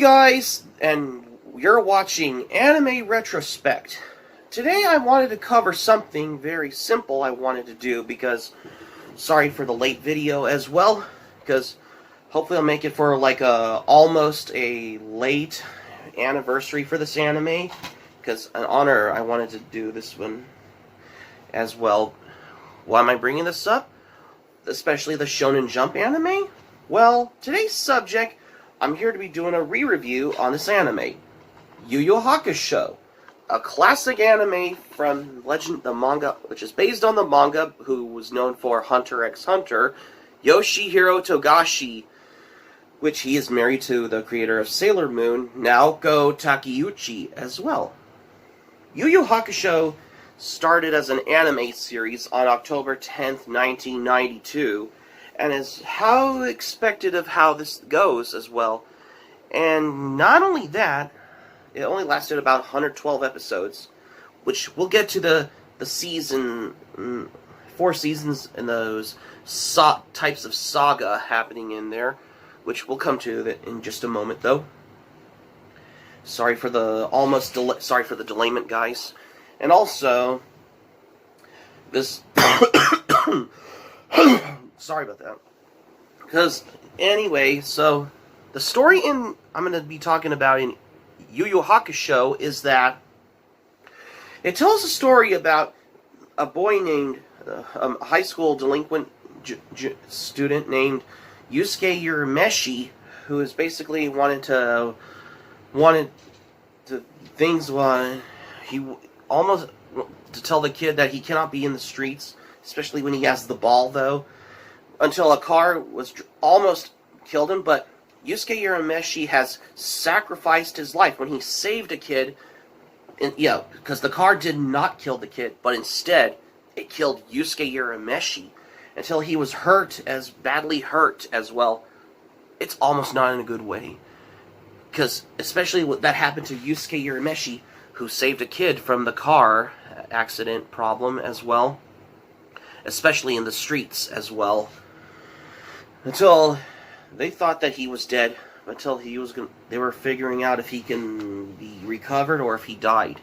guys, and you're watching Anime Retrospect. Today I wanted to cover something very simple I wanted to do because, sorry for the late video as well, because hopefully I'll make it for like almost a late anniversary for this anime, because an honor I wanted to do this one as well. Why am I bringing this up? Especially the Shonen Jump anime? Well, today's subject, I'm here to be doing a re-review on this anime, Yu Yu Hakusho, a classic anime from the manga, which is based on the manga, who was known for Hunter x Hunter, Yoshihiro Togashi, which he is married to the creator of Sailor Moon, Naoko Takeuchi, as well. Yu Yu Hakusho started as an anime series on October 10th, 1992, and is how expected of how this goes as well. And not only that, it only lasted about 112 episodes, which we'll get to the season, 4 seasons in those types of saga happening in there, which we'll come to in just a moment though. Sorry for the delayment, guys. And also, this sorry about that. Because, anyway, so the story I'm going to be talking about in Yu Yu Hakusho is that it tells a story about a boy named, a high school delinquent student named Yusuke Urameshi, who is basically wanted to tell the kid that he cannot be in the streets, especially when he has the ball, though, until a car was almost killed him. But Yusuke Urameshi has sacrificed his life when he saved a kid, because the car did not kill the kid, but instead it killed Yusuke Urameshi until he was badly hurt as well. It's almost not in a good way, because especially that happened to Yusuke Urameshi, who saved a kid from the car accident problem as well, especially in the streets as well, until they thought that he was dead, until they were figuring out if he can be recovered or if he died,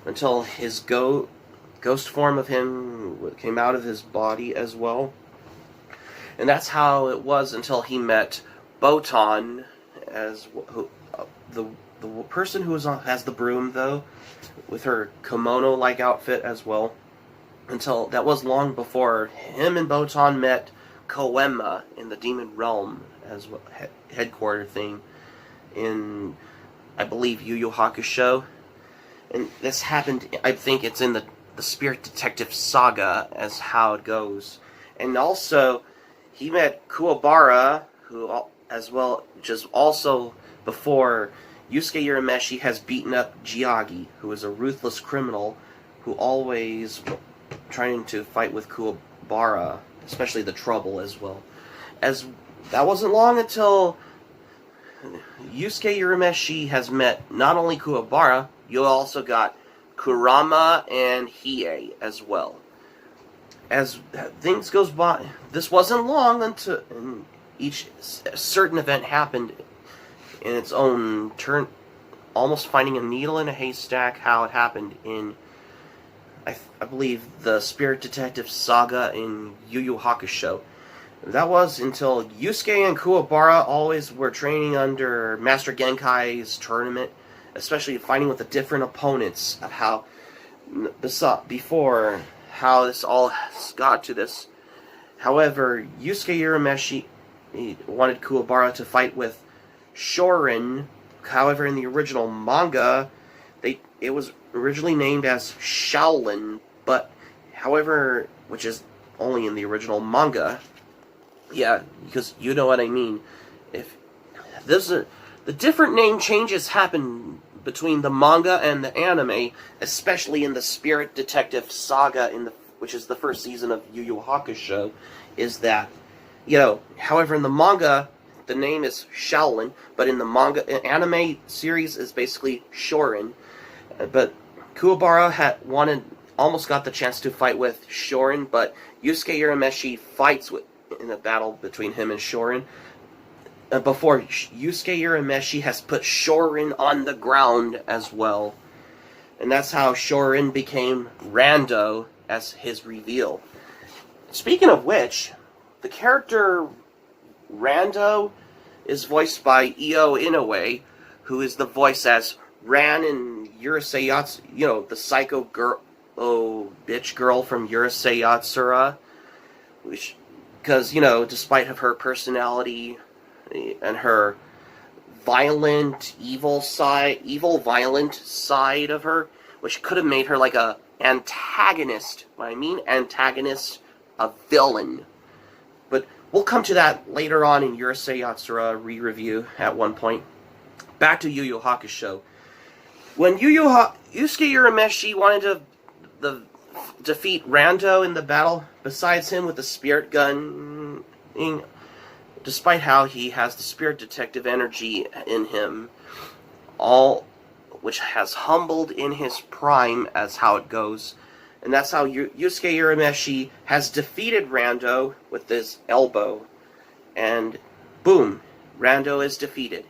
until his ghost form of him came out of his body as well. And that's how it was until he met Botan, the person who has the broom, though, with her kimono-like outfit as well. Until that was long before him and Botan met Koema in the Demon Realm as well, headquarter thing in, I believe, Yu Yu Hakusho. And this happened, I think it's in the Spirit Detective Saga as how it goes. And also, he met Kuwabara, which is also before Yusuke Urameshi has beaten up Jiagi, who is a ruthless criminal who always trying to fight with Kuwabara, especially the Trouble as well. As that wasn't long until Yusuke Urameshi has met not only Kuwabara, you also got Kurama and Hiei as well. As things goes by, this wasn't long until each certain event happened in its own turn, almost finding a needle in a haystack. How it happened in, I believe, the Spirit Detective Saga in Yu Yu Hakusho. That was until Yusuke and Kuwabara always were training under Master Genkai's tournament, especially fighting with the different opponents of how before how this all got to this. However, Yusuke Urameshi wanted Kuwabara to fight with Shorin. However, in the original manga, it was originally named as Shaolin, but however, which is only in the original manga. Yeah, because you know what I mean. If the different name changes happen between the manga and the anime, especially in the Spirit Detective Saga which is the first season of Yu Yu Hakusho, is that, however, in the manga the name is Shaolin, but in the anime series is basically Shorin. But Kuwabara almost got the chance to fight with Shorin, but Yusuke Urameshi fights in a battle between him and Shorin. before Yusuke Urameshi has put Shorin on the ground as well. And that's how Shorin became Rando as his reveal. Speaking of which, the character Rando is voiced by Io Inoue, who is the voice as Ran in Urusei Yatsura, the psycho girl, bitch girl from Urusei Yatsura. Because, despite of her personality and her violent, violent side of her, which could have made her like a antagonist. What I mean antagonist, a villain. But we'll come to that later on in Urusei Yatsura re-review at one point. Back to Yu Yu Hakusho. When Yusuke Urameshi wanted to defeat Rando in the battle, besides him with the spirit gun, despite how he has the spirit detective energy in him, all which has humbled in his prime as how it goes. And that's how Yusuke Urameshi has defeated Rando with his elbow. And boom, Rando is defeated.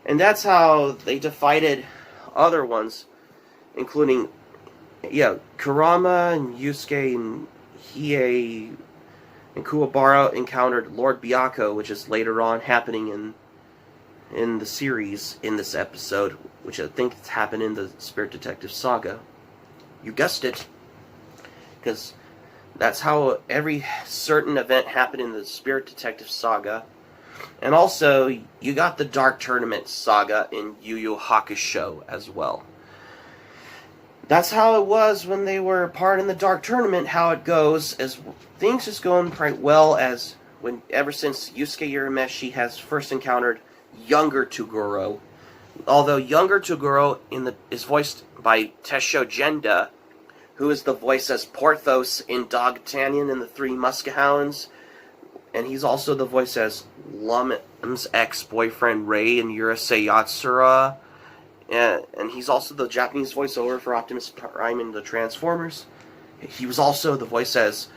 And that's how they defeated other ones, including, Kurama and Yusuke and Hiei and Kuwabara encountered Lord Byakko, which is later on happening in the series, in this episode, which I think it's happened in the Spirit Detective Saga. You guessed it. Because that's how every certain event happened in the Spirit Detective Saga. And also, you got the Dark Tournament Saga in Yu Yu Hakusho as well. That's how it was when they were part in the Dark Tournament, how it goes, as things is going quite well as ever since Yusuke Urameshi has first encountered younger Taguro. Although younger Taguro is voiced by Tesho Genda, who is the voice as Porthos in D'Artagnan and the Three Muskehounds, and he's also the voice as Lum's ex-boyfriend Ray in Urusei Yatsura, and he's also the Japanese voiceover for Optimus Prime in the Transformers. He was also the voice as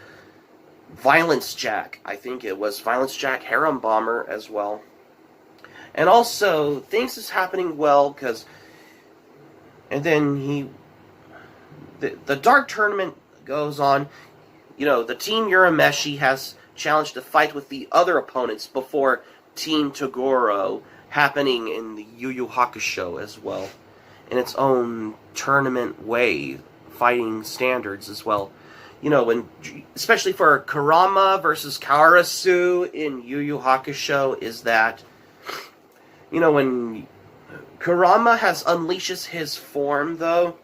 Violence Jack. I think it was Violence Jack Harem Bomber as well. And also, things is happening well, and then the Dark Tournament goes on. The Team Urameshi has challenged to fight with the other opponents before Team Taguro, happening in the Yu Yu Hakusho as well, in its own tournament way, fighting standards as well. Especially for Kurama versus Karasu in Yu Yu Hakusho, is that, when Kurama unleashes his form, though,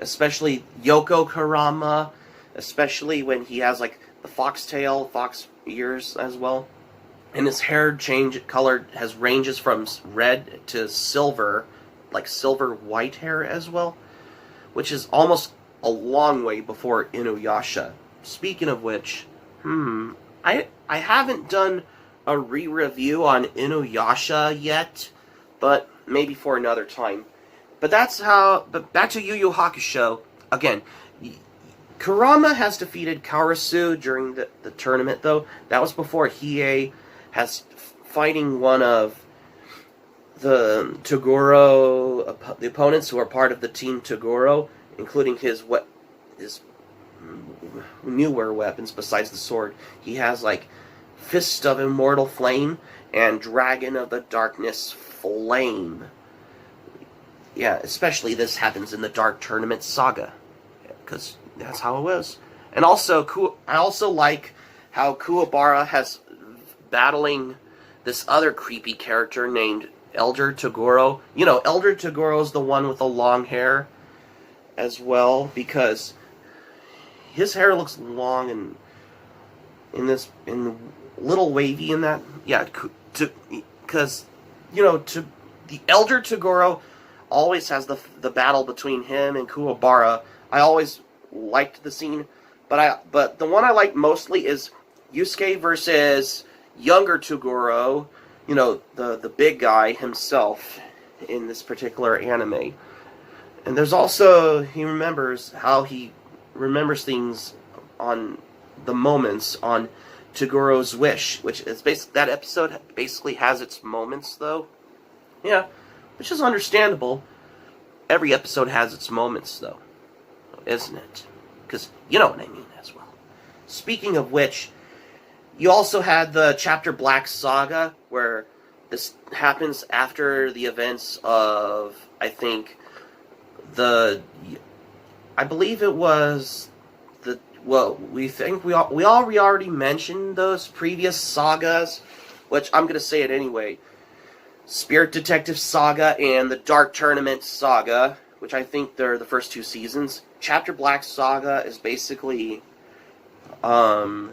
especially Yoko Kurama, especially when he has, the fox ears as well, and his hair color ranges from red to silver, like silver white hair as well, which is almost a long way before Inuyasha. Speaking of which, I haven't done a re-review on Inuyasha yet, but maybe for another time. But back to Yu Yu Hakusho, again, Kurama has defeated Karasu during the tournament, though. That was before Hiei has fighting one of the Taguro, the opponents who are part of the Team Taguro, including his newer weapons besides the sword. He has, Fist of Immortal Flame and Dragon of the Darkness Flame. Yeah, especially this happens in the Dark Tournament Saga, because that's how it was. And also, I also like how Kuwabara has battling this other creepy character named Elder Taguro. Elder Taguro is the one with the long hair as well, because his hair looks long and in little wavy in that. Yeah, because the Elder Taguro always has the battle between him and Kuwabara. I always liked the scene, but the one I like mostly is Yusuke versus younger Taguro, the big guy himself in this particular anime. And there's also, he remembers things on the moments on Taguro's wish, which is that episode basically has its moments, though. Yeah, which is understandable. Every episode has its moments, though, isn't it? Because you know what I mean as well. Speaking of which, you also had the chapter Black Saga, where this happens after the events of, I believe it was we already mentioned those previous sagas, which I'm going to say it anyway. Spirit Detective Saga and the Dark Tournament Saga, which I think they're the first 2 seasons. Chapter Black Saga is basically, I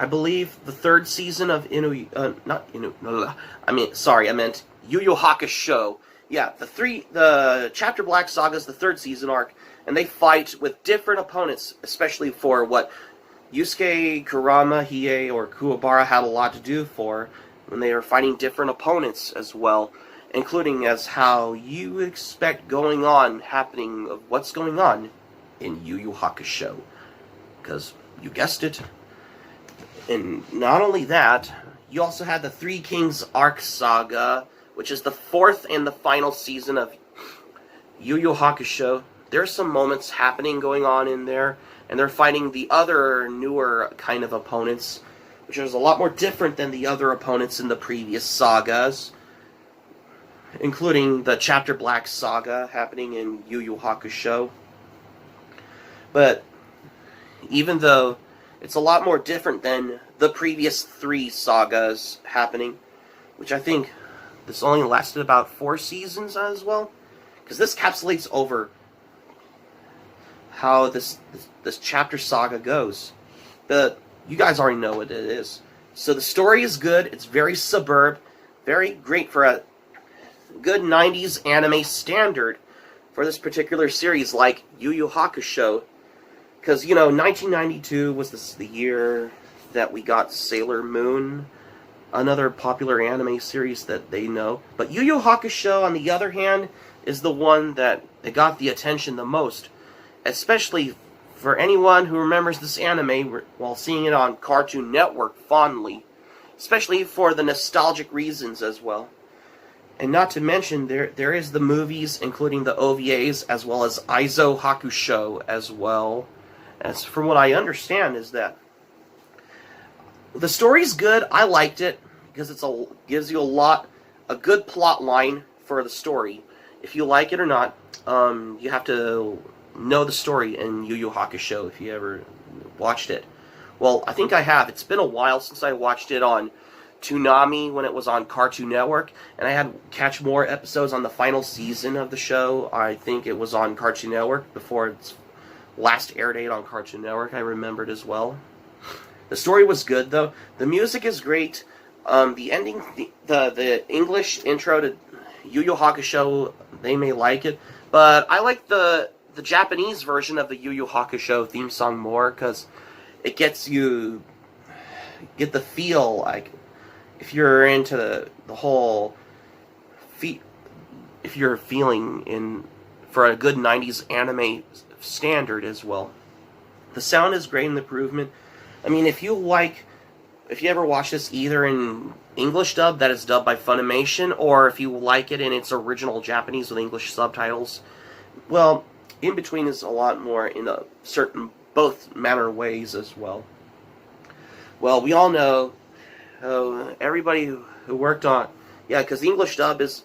believe the 3rd season of Yu Yu Hakusho. Yeah, the Chapter Black Saga is the 3rd season arc, and they fight with different opponents, especially for what Yusuke, Kurama, Hiei, or Kuwabara had a lot to do for when they were fighting different opponents as well, including as how you expect happening of what's going on in Yu Yu Hakusho. Because you guessed it. And not only that, you also had the Three Kings Arc Saga, which is the 4th and the final season of Yu Yu Hakusho. There's some moments going on in there, and they're fighting the other newer kind of opponents, which is a lot more different than the other opponents in the previous sagas, including the Chapter Black Saga happening in Yu Yu Hakusho. But even though it's a lot more different than the previous 3 sagas happening, which I think this only lasted about 4 seasons as well, because this encapsulates over how this chapter saga goes. But you guys already know what it is. So the story is good. It's very superb, very great for a good 90s anime standard for this particular series, like Yu Yu Hakusho. Because, 1992 was the year that we got Sailor Moon, another popular anime series that they know. But Yu Yu Hakusho, on the other hand, is the one that got the attention the most, especially for anyone who remembers this anime while seeing it on Cartoon Network fondly, especially for the nostalgic reasons as well. And not to mention, there is the movies, including the OVAs, as well as Is Hakusho as well. As from what I understand, is that the story's good. I liked it because gives you a good plot line for the story. If you like it or not, you have to know the story in Yu Yu Hakusho if you ever watched it. Well, I think I have. It's been a while since I watched it on Toonami when it was on Cartoon Network, and I had to catch more episodes on the final season of the show. I think it was on Cartoon Network before its last air date on Cartoon Network. I remembered as well. The story was good, though. The music is great. The ending, the English intro to Yu Yu Hakusho, they may like it, but I like the Japanese version of the Yu Yu Hakusho theme song more, because it get the feel, like, if you're into the whole if you're feeling in for a good 90s anime standard as well. The sound is great, and the improvement. I mean, if you ever watch this either in English dub, that is dubbed by Funimation, or if you like it in its original Japanese with English subtitles, well, in between is a lot more in a certain both manner ways as well. Well, we all know everybody who worked on, because the English dub is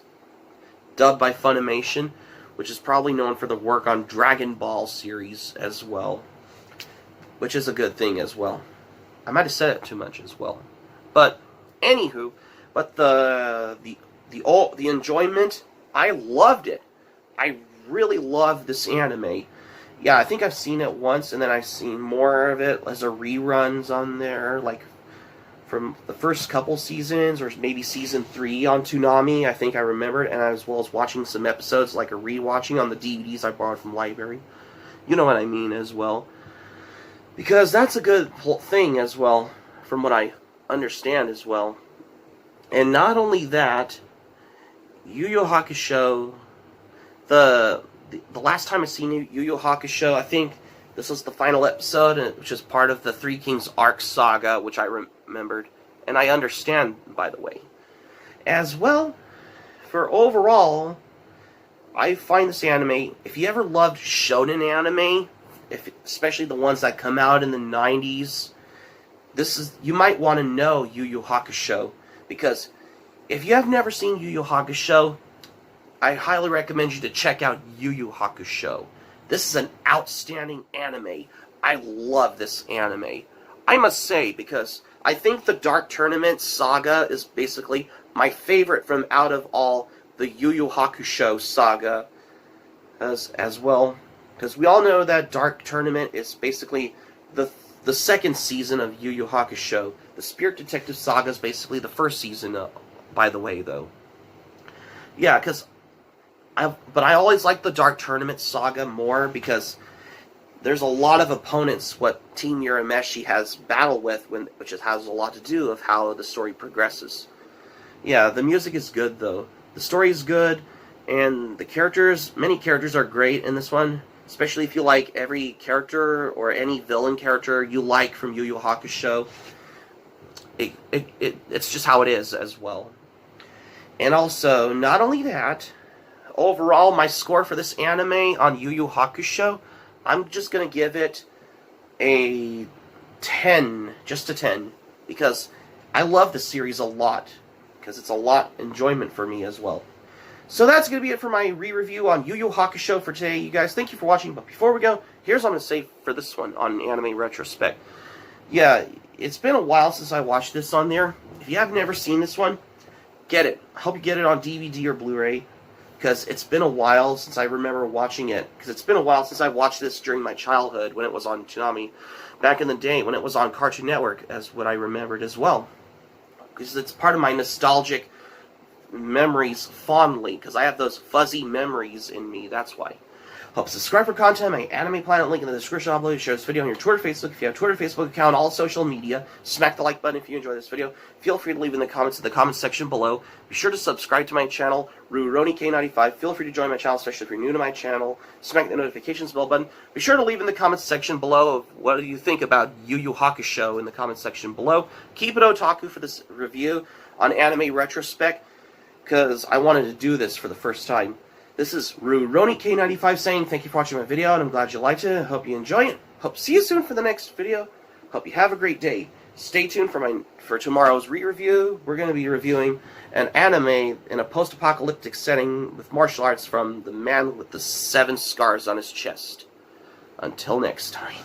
dubbed by Funimation, which is probably known for the work on Dragon Ball series as well, which is a good thing as well. I might have said it too much as well, but anywho, but the enjoyment, I loved it. I really loved this anime. Yeah, I think I've seen it once, and then I've seen more of it as a reruns on there, like from the first couple seasons, or maybe season 3 on Toonami. I think I remembered, and as well as watching some episodes, like a rewatching on the DVDs I borrowed from library. You know what I mean as well. Because that's a good thing as well, from what I understand as well. And not only that, Yu Yu Hakusho, the last time I seen Yu Yu Hakusho, I think This was the final episode, which is part of the Three Kings arc saga, which I remembered, and I understand, by the way. As well, for overall, I find this anime, if you ever loved shonen anime, especially the ones that come out in the 90s, you might want to know Yu Yu Hakusho, because if you have never seen Yu Yu Hakusho, I highly recommend you to check out Yu Yu Hakusho. This is an outstanding anime. I love this anime. I must say, because I think the Dark Tournament saga is basically my favorite from out of all the Yu Yu Hakusho saga as well. Because we all know that Dark Tournament is basically the second season of Yu Yu Hakusho. The Spirit Detective saga is basically the first season, by the way, though. Yeah, but I always like the Dark Tournament saga more because there's a lot of opponents what Team Urameshi has battle with, which has a lot to do with how the story progresses. Yeah, the music is good though. The story is good, and many characters are great in this one. Especially if you like every character or any villain character you like from Yu Yu Hakusho. It's just how it is as well. And also, not only that, overall, my score for this anime on Yu Yu Hakusho, I'm just going to give it a 10, just a 10, because I love the series a lot, because it's a lot enjoyment for me as well. So that's going to be it for my re-review on Yu Yu Hakusho for today, you guys. Thank you for watching, but before we go, here's what I'm going to say for this one on Anime Retrospect. Yeah, it's been a while since I watched this on there. If you have never seen this one, get it. I hope you get it on DVD or Blu-ray, because it's been a while since I remember watching it. Because it's been a while since I watched this during my childhood, when it was on Toonami, back in the day, when it was on Cartoon Network, as what I remembered as well. Because it's part of my nostalgic memories fondly, because I have those fuzzy memories in me, that's why. Hope subscribe for content, my Anime Planet link in the description. I'll share this video on your Twitter, Facebook. If you have Twitter, Facebook account, all social media, smack the like button if you enjoy this video. Feel free to leave in the comments section below. Be sure to subscribe to my channel, RuRoniK95. Feel free to join my channel, especially if you're new to my channel. Smack the notifications bell button. Be sure to leave in the comments section below of what do you think about Yu Yu Hakusho in the comments section below. Keep it otaku for this review on Anime Retrospect, because I wanted to do this for the first time. This is RuRoniK95 saying thank you for watching my video, and I'm glad you liked it. Hope you enjoy it. Hope to see you soon for the next video. Hope you have a great day. Stay tuned for tomorrow's re-review. We're going to be reviewing an anime in a post-apocalyptic setting with martial arts from the man with the 7 scars on his chest. Until next time.